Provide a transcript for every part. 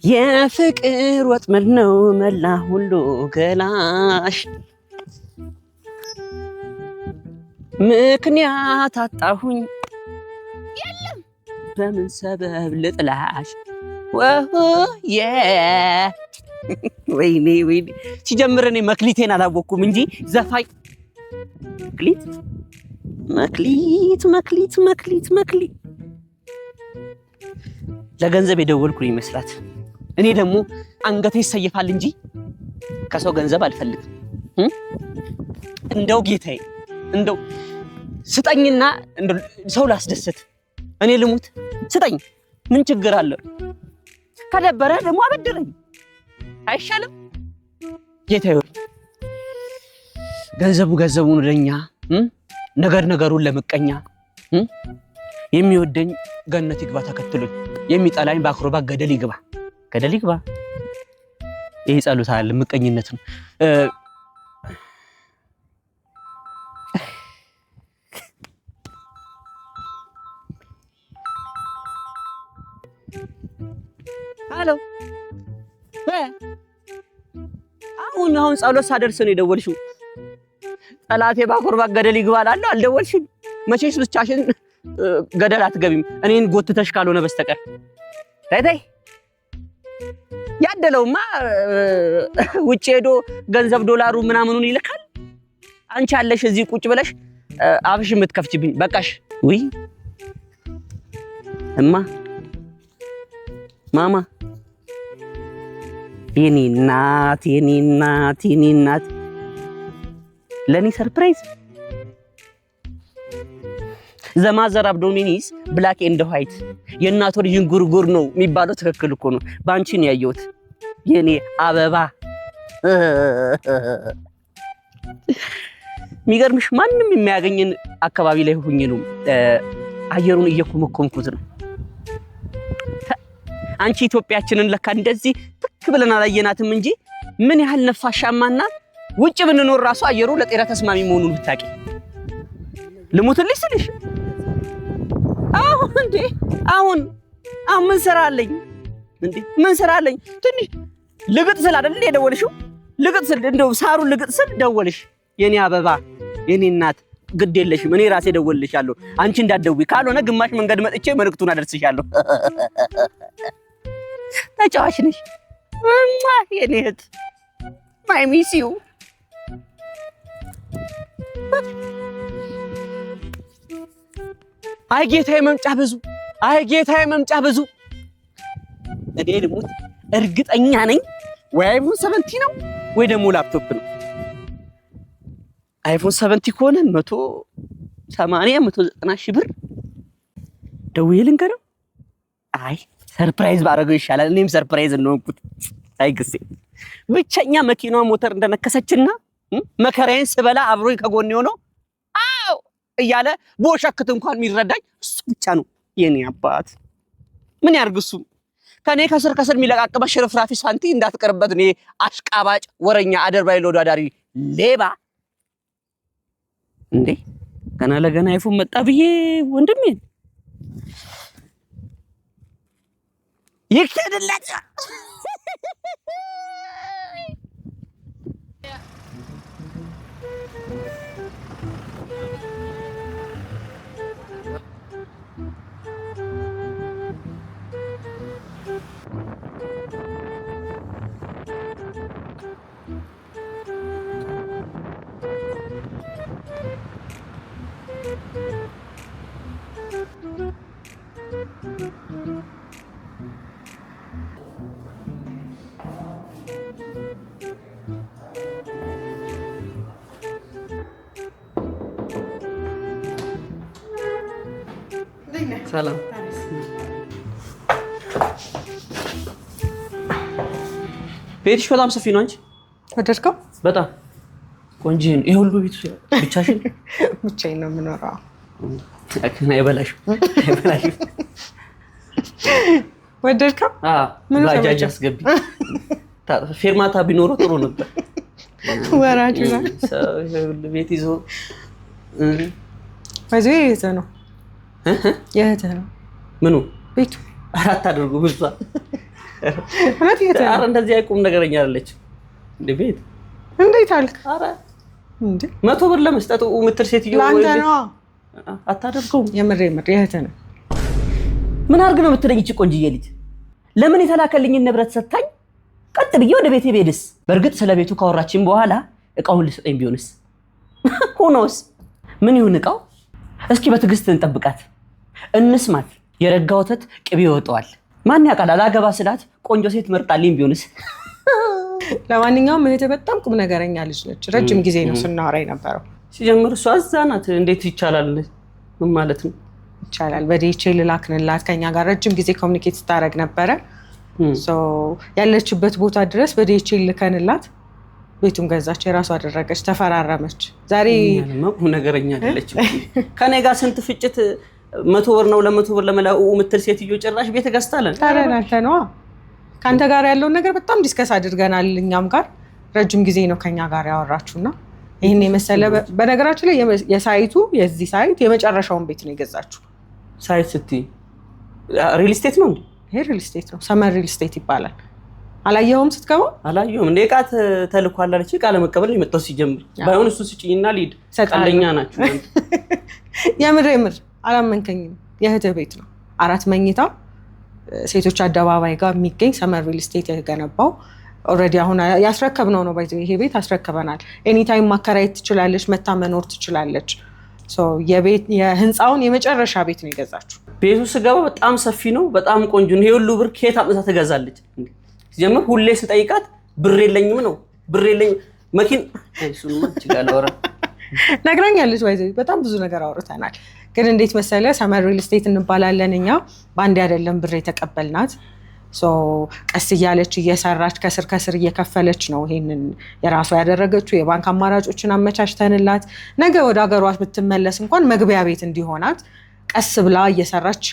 የፍቅር ወጥመድ ነው መላ ሁሉ ገላሽ ምክንያት አጣሁኝ የለም በምን ሰበብ ልጥላሽ ወሆዬ ወይኔ ሲጀምር እኔ መክሊቴን አላወኩም እንጂ ዘፋኝ መክሊት ለገንዘብ የደወልኩኝ ይመስላት እኔ ደግሞ አንገቴ ይሰየፋል እንጂ ከሰው ገንዘብ አልፈልግም እንደው ጌታዬ እንደው ስጠኝና እንደው ሰው ላስደስት እኔ ልሙት ስጠኝ ምን ችግር አለ ከደበረ ደግሞ አበድረኝ አይሻልም ጌታዬ ገንዘቡን ለኛ ነገሩን ለምቀኛ የሚወደኝ ገነት ይግባ ተከትሎኝ የሚጠላኝ ባክሮባ ገደል ይግባ ይሄ ጸሎት አለ ምቀኝነት ነው ሃሎ አሁን ጸሎት ሳደርስ ነው የደወልሽው ጠላቴ ባክሮባ ገደል ይግባ አላለሁ አልደወልሽም መቼስ ብቻሽን ገደል አትገቢም እኔን ጎትተሽ ካልሆነ በስተቀር ታይታይ ያደለውማ ውጭ ሄዶ ገንዘብ ዶላሩ ምናምኑን ይልካል አንቺ አለሽ እዚህ ቁጭ ብለሽ አፍሽ የምትከፍቺብኝ በቃሽ ውይ ማማ የኔ እናት ለኔ ሰርፕራይዝ ዘማዘር አብዶሚኒስ ብላክ ኤንድ ዋይት የእናቶ ልጅ ጉርጉር ነው የሚባለው ትክክል እኮ ነው ባንቺ ነው ያየሁት የኔ አበባ የሚገርምሽ ማንንም የሚያገኝን አካባቢ ላይ ሆኜ ነው አየሩን እየኮመኮምኩት ነው አንቺ ኢትዮጵያችንን ለካ እንደዚህ ትክ ብለን አላየናትም እንጂ ምን ያህል ነፋሻማና ውጭ ብንኖር ራሱ አየሩ ለጤና ተስማሚ መሆኑን ብታቂ ልሙትልሽ ስልሽ አሁን ምን ሰራለኝ ምን ሰራለኝ ትንሽ ልግጥ ስል አይደል የደወልሽው ልግጥ ስል እንደው ሳሩን ልግጥ ስል ደወልሽ የኔ አበባ የኔ እናት ግድ የለሽም እኔ ራሴ ደወልልሻለሁ አንቺ እንዳትደውይ ካልሆነ ግማሽ መንገድ መጥቼ መልእክቱን አደርስሻለሁ ተጫዋች ነሽ የኔ እህት ማይ ሚስ ዩ አይ ጌታዬ መምጫ ብዙ እኔ ልሙት እርግጠኛ ነኝ ወይ አይፎን 70 ነው ወይ ደግሞ ላፕቶፕ ነው አይፎን 70 ከሆነ 190 ሺህ ብር ደውዬ ልንገረው አይ ሰርፕራይዝ ባረገው ይሻላል እኔም ሰርፕራይዝ እንሆንኩት አይግሴ ብቸኛ መኪናዋ ሞተር እንደነከሰችና መከራዬን ስበላ አብሮኝ ከጎን ሆኖ አው እያለ ቦሸክት እንኳን የሚረዳኝ እሱ ብቻ ነው የኔ አባት ምን ያርግሱ ከኔ ከስር የሚለቃቀመ ሽርፍራፊ ሳንቲ እንዳትቀርበት እኔ አሽቃባጭ ወረኛ አደርባይ ለወዳዳሪ ሌባ እንዴ ገና ለገና አይፎን መጣ ብዬ ወንድሜ ይከደላታ ሰላም ቤትሽ በጣም ሰፊ ነው አንቺ ወደድከው በጣም ቆንጆ ነው ይሄ ሁሉ ቤት ብቻዬን ነው የምኖረው አይበላሽ ወደድከው ምን ባጃጅ አስገቢ ፌርማታ ቢኖረው ጥሩ ነበር ወራጁ ነው ቤት ይዞ ወይዘይ ነው የእህትህ ነው ምኑ ቤቱ አራት አድርጉ ብቻ ማለት ኧረ እንደዚህ አይቁም ነገረኛ አይደለች እንዴ ቤት እንዴት አልክ? ኧረ እንዴ 100 ብር ለመስጠት ምትል ሴትዮ ለአንተ ነው አታደርገውም። የምሬ የእህትህ ነው። ምን አድርግ ነው የምትለኝ? እቺ ቆንጅዬ ልጅ ለምን የተላከልኝን ንብረት ሰጣኝ ቀጥ ብዬ ወደ ቤቴ ብሄድስ? በእርግጥ ስለ ቤቱ ካወራችን በኋላ እቃውን ልሰጠኝ ቢሆንስ? ሆኖስ ምን ይሁን እቃው? እስኪ በትዕግስት እንጠብቃት እንስማት። የረጋ ወተት ቅቤ ይወጣዋል። ማን ያውቃል? አላገባ ስላት ቆንጆ ሴት መርጣልኝ ቢሆንስ? ለማንኛውም እህትህ በጣም ቁም ነገረኛ ልጅ ነች። ረጅም ጊዜ ነው ስናወራ የነበረው። ሲጀምር እሷ እዛ ናት። እንዴት ይቻላል? ምን ማለት ነው? ይቻላል። በዲኤችኤል ላክንላት ከኛ ጋር ረጅም ጊዜ ኮሚኒኬት ስታደርግ ነበረ። ያለችበት ቦታ ድረስ በዲኤችኤል ልከንላት ቤቱን ገዛች፣ የራሷ አደረገች፣ ተፈራረመች። ዛሬ ቁም ነገረኛ አይደለችም። ከኔ ጋር ስንት ፍጭት 100 ብር ነው ለ100 ብር ለመላኡ ምትል ሴትዮ ጭራሽ ቤት ገዝታለን። ታረናንተ ነው ካንተ ጋር ያለውን ነገር በጣም ዲስከስ አድርገናል። እኛም ጋር ረጅም ጊዜ ነው ከኛ ጋር ያወራችሁና ይሄን የመሰለ በነገራችን ላይ የሳይቱ የዚህ ሳይት የመጨረሻውን ቤት ነው የገዛችሁ። ሳይት ስትይ ሪል ስቴት ነው እንዴ? ይሄ ሪል ስቴት ነው። ሰመር ሪል ስቴት ይባላል። አላየኸውም? ስትገባ አላየሁም። እንደ ዕቃ ተልኳል አለች። ዕቃ ለመቀበል ነው የመጣው። ሲጀምር ባይሆን እሱ ስጪኝና ልሂድ። ቀለኛ ናችሁ። የምር አላመንከኝም። የእህትህ ቤት ነው። 4 መኝታ ሴቶች አደባባይ ጋር የሚገኝ ሰመር ሪል ስቴት የገነባው ኦልሬዲ አሁን ያስረከብነው ነው። ይሄ ቤት አስረክበናል። ኤኒ ታይም ማከራየት ትችላለች፣ መታ መኖር ትችላለች። የህንፃውን የመጨረሻ ቤት ነው የገዛችሁ። ቤቱ ስገባ በጣም ሰፊ ነው፣ በጣም ቆንጆ ነው። ይሄ ሁሉ ብር ከየት አምጥታ ትገዛለች? ሲጀምር ሁሌ ስጠይቃት ብር የለኝም ነው። ብር የለኝም መኪና እሱማ ትችላለህ ነግራኛለች። በጣም ብዙ ነገር አውርተናል። ግን እንዴት መሰለ ሰመር ሪል ስቴት እንባላለን እኛ። በአንድ አይደለም ብር የተቀበልናት። ቀስ እያለች እየሰራች ከስር እየከፈለች ነው ይሄንን የራሷ ያደረገችው። የባንክ አማራጮችን አመቻችተንላት ነገ ወደ ሀገሯ ብትመለስ እንኳን መግቢያ ቤት እንዲሆናት ቀስ ብላ እየሰራች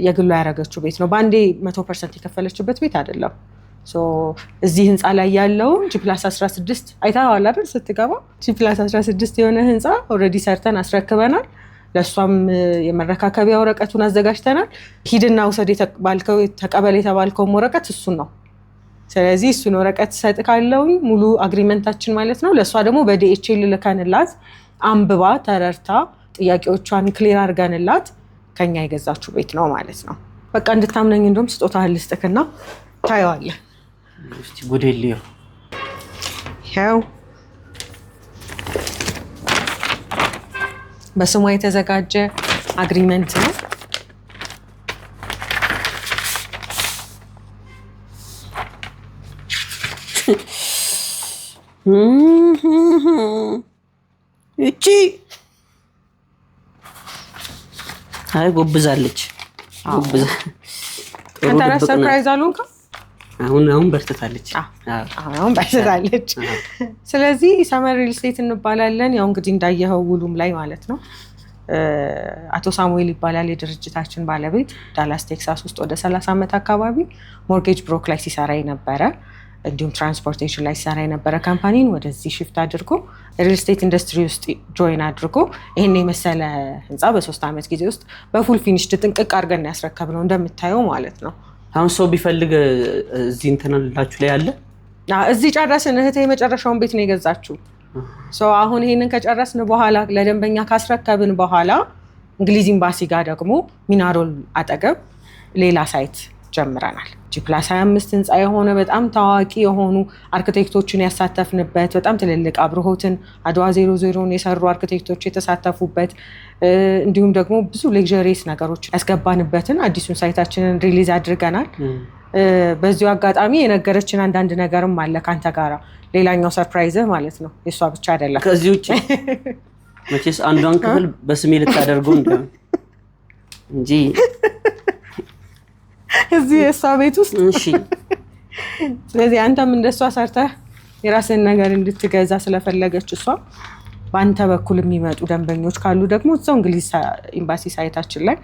የግሏ ያደረገችው ቤት ነው። በአንዴ 100% የከፈለችበት ቤት አይደለም። እዚህ ህንፃ ላይ ያለው G+16 አይተኸዋል አይደል? ስትገባ G+16 የሆነ ህንፃ ኦልሬዲ ሰርተን አስረክበናል። ለሷም የመረካከቢያ ወረቀቱን አዘጋጅተናል። ሂድና ውሰድ የተባልከው ተቀበል የተባልከው ወረቀት እሱን ነው። ስለዚህ እሱን ወረቀት ሰጥ ካለው ሙሉ አግሪመንታችን ማለት ነው። ለሷ ደግሞ በዲኤችኤል ልከንላት አንብባ ተረርታ ጥያቄዎቿን ክሊር አድርገንላት ከኛ የገዛችሁ ቤት ነው ማለት ነው። በቃ እንድታምነኝ እንደውም ስጦታህን ልስጥክና ታየዋለህ። እስቲ ጉዴልዮ ያው በስሟ የተዘጋጀ አግሪመንት ነው። እቺ አይ ጎብዛለች። አንተ ራስህ ሰርፕራይዝ አልሆንክም? አሁን በርትታለች። አሁን በርትታለች። ስለዚህ ሰመር ሪል ስቴት እንባላለን። ያው እንግዲህ እንዳየኸው ውሉም ላይ ማለት ነው። አቶ ሳሙኤል ይባላል የድርጅታችን ባለቤት። ዳላስ ቴክሳስ ውስጥ ወደ 30 ዓመት አካባቢ ሞርጌጅ ብሮክ ላይ ሲሰራ የነበረ እንዲሁም ትራንስፖርቴሽን ላይ ሲሰራ የነበረ ካምፓኒን ወደዚህ ሽፍት አድርጎ ሪል ስቴት ኢንዱስትሪ ውስጥ ጆይን አድርጎ ይሄን የመሰለ ህንፃ በ3 ዓመት ጊዜ ውስጥ በፉል ፊኒሽድ ጥንቅቅ አድርገን ያስረከብነው እንደምታየው ማለት ነው። አሁን ሰው ቢፈልግ እዚህ እንተናላችሁ ላይ አለ። እዚህ ጨረስን። እህቴ የመጨረሻውን ቤት ነው የገዛችው። አሁን ይሄንን ከጨረስን በኋላ ለደንበኛ ካስረከብን በኋላ እንግሊዝ ኤምባሲ ጋር ደግሞ ሚናሮል አጠገብ ሌላ ሳይት ጀምረናል። G+25 ህንፃ የሆነ በጣም ታዋቂ የሆኑ አርክቴክቶችን ያሳተፍንበት በጣም ትልልቅ አብርሆትን አድዋ 00ን የሰሩ አርክቴክቶች የተሳተፉበት እንዲሁም ደግሞ ብዙ ሌክዠሪየስ ነገሮች ያስገባንበትን አዲሱን ሳይታችንን ሪሊዝ አድርገናል። በዚሁ አጋጣሚ የነገረችን አንዳንድ ነገርም አለ ካንተ ጋራ ሌላኛው ሰርፕራይዝ ማለት ነው። የሷ ብቻ አይደለም። ከዚህ ውጪ መቼስ አንዷን ክፍል በስሜ ልታደርገው እንደው እንጂ እዚህ የሷ ቤት ውስጥ እሺ። ስለዚህ አንተም እንደሷ ሰርተህ የራስህን ነገር እንድትገዛ ስለፈለገች እሷ በአንተ በኩል የሚመጡ ደንበኞች ካሉ ደግሞ እዛው እንግሊዝ ኤምባሲ ሳይታችን ላይ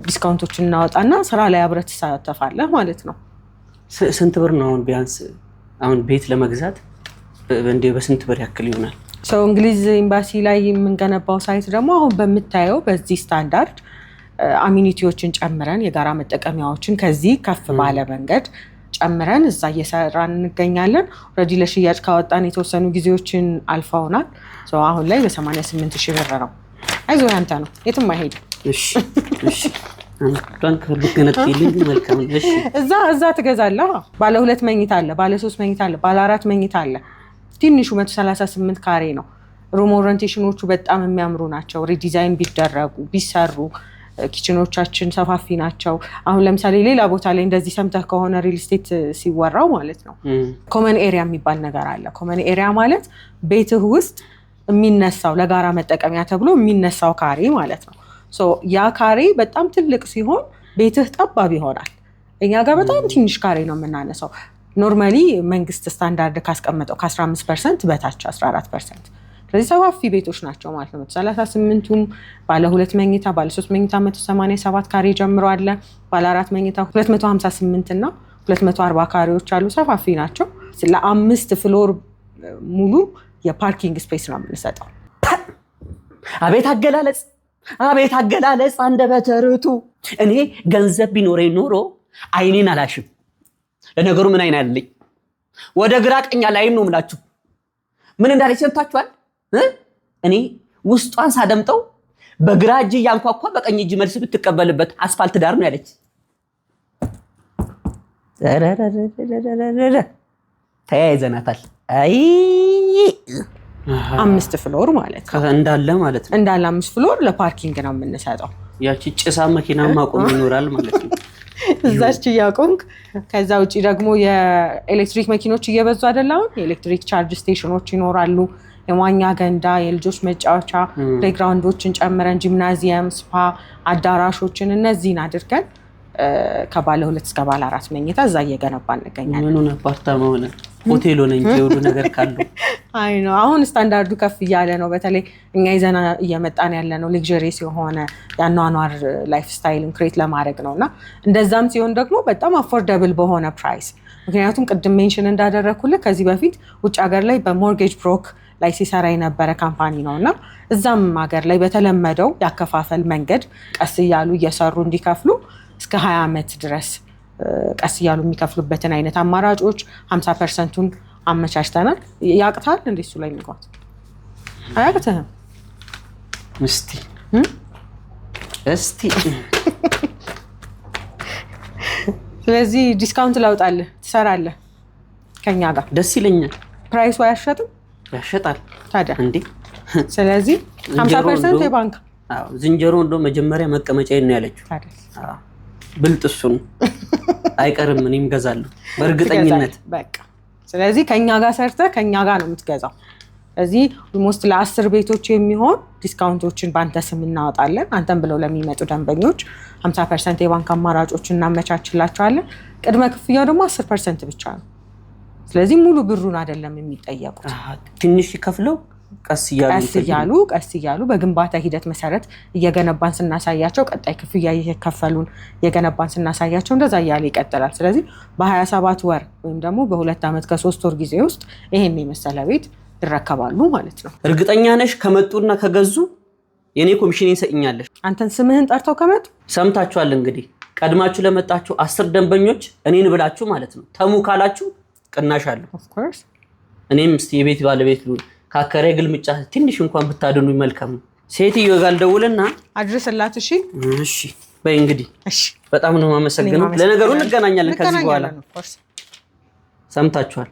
ዲስካውንቶችን እናወጣና ስራ ላይ አብረህ ትሳተፋለህ ማለት ነው። ስንት ብር ነው አሁን ቢያንስ አሁን ቤት ለመግዛት እንደ በስንት ብር ያክል ይሆናል? እንግሊዝ ኤምባሲ ላይ የምንገነባው ሳይት ደግሞ አሁን በምታየው በዚህ ስታንዳርድ አሚኒቲዎችን ጨምረን የጋራ መጠቀሚያዎችን ከዚህ ከፍ ባለ መንገድ ጨምረን እዛ እየሰራን እንገኛለን። ኦልሬዲ ለሽያጭ ካወጣን የተወሰኑ ጊዜዎችን አልፈውናል። አሁን ላይ በ88,000 ብር ነው። አይዞህ አንተ ነው የትም አይሄድም። እዛ ትገዛለህ። ባለ 2 መኝታ አለ፣ ባለ 3 መኝታ አለ፣ ባለ 4 መኝታ አለ። ትንሹ 138 ካሬ ነው። ሩም ኦሪየንቴሽኖቹ በጣም የሚያምሩ ናቸው። ሪዲዛይን ቢደረጉ ቢሰሩ ኪችኖቻችን ሰፋፊ ናቸው። አሁን ለምሳሌ ሌላ ቦታ ላይ እንደዚህ ሰምተህ ከሆነ ሪል ስቴት ሲወራው ማለት ነው ኮመን ኤሪያ የሚባል ነገር አለ። ኮመን ኤሪያ ማለት ቤትህ ውስጥ የሚነሳው ለጋራ መጠቀሚያ ተብሎ የሚነሳው ካሬ ማለት ነው። ያ ካሬ በጣም ትልቅ ሲሆን ቤትህ ጠባብ ይሆናል። እኛ ጋር በጣም ትንሽ ካሬ ነው የምናነሳው። ኖርማሊ መንግስት ስታንዳርድ ካስቀመጠው ከ15% በታች 14%። ስለዚህ ሰፋፊ ቤቶች ናቸው ማለት ነው። 38ቱም ባለ 2 መኝታ ባለ 3 መኝታ 187 ካሬ ጀምሮ አለ። ባለ 4 መኝታ 258 እና 240 ካሬዎች አሉ። ሰፋፊ ናቸው። ለ5 ፍሎር ሙሉ የፓርኪንግ ስፔስ ነው የምንሰጠው። አቤት አገላለጽ፣ አቤት አገላለጽ አንደበተ ርቱዕ። እኔ ገንዘብ ቢኖረኝ ኖሮ አይኔን አላሽም። ለነገሩ ምን አይን አለኝ? ወደ ግራ ቀኝ ላይ ነው የምላችሁ። ምን እንዳለች ሰምታችኋል? እኔ ውስጧን ሳደምጠው በግራ እጅ ያንኳኳ በቀኝ እጅ መልስ ብትቀበልበት አስፋልት ዳር ነው ያለች። ተያይዘናታል። አይ 5 ፍሎር ማለት ነው እንዳለ ማለት ነው። እንዳለ 5 ፍሎር ለፓርኪንግ ነው የምንሰጠው። ያቺ ጭሳ መኪና ማቆም ይኖራል ማለት ነው። እዛች ያቆንክ። ከዛ ውጪ ደግሞ የኤሌክትሪክ መኪኖች እየበዙ አይደለም። የኤሌክትሪክ ቻርጅ ስቴሽኖች ይኖራሉ። የዋኛ ገንዳ፣ የልጆች መጫወቻ ፕሌግራውንዶችን ጨምረን ጂምናዚየም፣ ስፓ አዳራሾችን እነዚህን አድርገን ከባለ 2 እስከ ባለ 4 መኝታ እዛ እየገነባን እንገኛለን። ምኑን አፓርታማ ሆነ ሆቴል ሆነ እንጂ ሁሉ ነገር ካሉ አይ ነው። አሁን ስታንዳርዱ ከፍ እያለ ነው። በተለይ እኛ ይዘና እየመጣን ያለ ነው ሌክዠሪየስ የሆነ ያኗኗር ላይፍ ስታይልን ክሬት ለማድረግ ነውና እንደዛም ሲሆን ደግሞ በጣም አፎርደብል በሆነ ፕራይስ። ምክንያቱም ቅድም ሜንሽን እንዳደረኩልህ ከዚህ በፊት ውጭ ሀገር ላይ በሞርጌጅ ብሮክ ላይ ሲሰራ የነበረ ካምፓኒ ነውና እዛም ሀገር ላይ በተለመደው ያከፋፈል መንገድ ቀስ እያሉ እየሰሩ እንዲከፍሉ እስከ 20 ዓመት ድረስ ቀስ እያሉ የሚከፍሉበትን አይነት አማራጮች 50%ቱን አመቻችተናል። ያቅታል እንደሱ ላይ እንኳን አያቅተህም። እስቲ ስለዚህ ዲስካውንት ላውጣልህ ትሰራለህ ከኛ ጋር። ደስ ይለኛል። ፕራይሱ አያሸጥም? ያሸጣል ታዲያ እንዴ። ስለዚህ 50% የባንክ ዝንጀሮ እንደው መጀመሪያ መቀመጫዬን ነው ያለችው። ብልጥ እሱ ነው። አይቀርም እኔም ገዛለሁ በእርግጠኝነት። በቃ ስለዚህ ከኛ ጋር ሰርተህ ከኛ ጋር ነው የምትገዛው። ስለዚህ ኦልሞስት ለ10 ቤቶች የሚሆን ዲስካውንቶችን በአንተ ስም እናወጣለን። አንተም ብለው ለሚመጡ ደንበኞች 50% የባንክ አማራጮችን እናመቻችላቸዋለን። ቅድመ ክፍያው ደግሞ 10% ብቻ ነው። ስለዚህ ሙሉ ብሩን አይደለም የሚጠየቁት። ትንሽ ይከፍለው ቀስ እያሉ በግንባታ ሂደት መሰረት እየገነባን ስናሳያቸው ቀጣይ ክፍያ እየከፈሉን እየገነባን ስናሳያቸው እንደዛ እያለ ይቀጥላል። ስለዚህ በ27 ወር ወይም ደግሞ በ2 ዓመት ከ3 ወር ጊዜ ውስጥ ይሄን የመሰለ ቤት ይረከባሉ ማለት ነው። እርግጠኛ ነሽ ከመጡና ከገዙ የኔ ኮሚሽን ይሰጥኛለሽ? አንተን ስምህን ጠርተው ከመጡ ሰምታችኋል። እንግዲህ ቀድማችሁ ለመጣችሁ 10 ደንበኞች እኔን ብላችሁ ማለት ነው ተሙ ካላችሁ ቅናሽ አለው። ኦፍ ኮርስ እኔም እስቲ የቤት ባለቤት ልሁን። ካከረ ግልምጫ ትንሽ እንኳን ብታድኑ ይመልካም። ሴትዮ ጋር ደውልና አድርስላት። እሺ በይ እንግዲህ። በጣም ነው የማመሰግነው። ለነገሩ እንገናኛለን ከዚህ በኋላ። ሰምታችኋል።